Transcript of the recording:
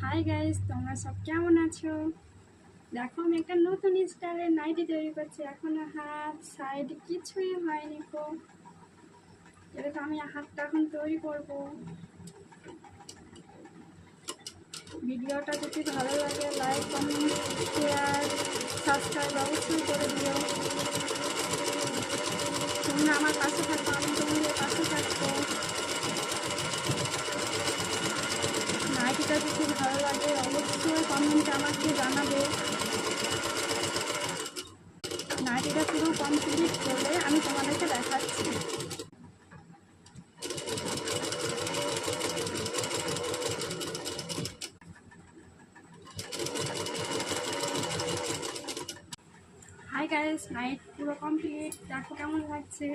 Hi guys, তোমরা সব কেমন আছো? দেখো আমি একটা নতুন স্টাইলের নাইটি তৈরি করছি। এখনো হাত সাইড কিছুই হয়নি গো। এটা তো আমি হাতটা এখন তৈরি করব। ভিডিওটা যদি ভালো লাগে লাইক কমেন্ট শেয়ার সাবস্ক্রাইব অবশ্যই করে দিও। তোমরা আমার পাশে থাকো, আমি তোমাদের পাশে থাকবো। নাইটিটা যদি ভালো লাগে অবশ্যই কমেন্টে আমাকে জানাবে। নাইটিটা পুরো কমপ্লিট করলে আমি তোমাদেরকে দেখাচ্ছি। হাই গাইস, নাইট পুরো কমপ্লিট, দেখো কেমন লাগছে।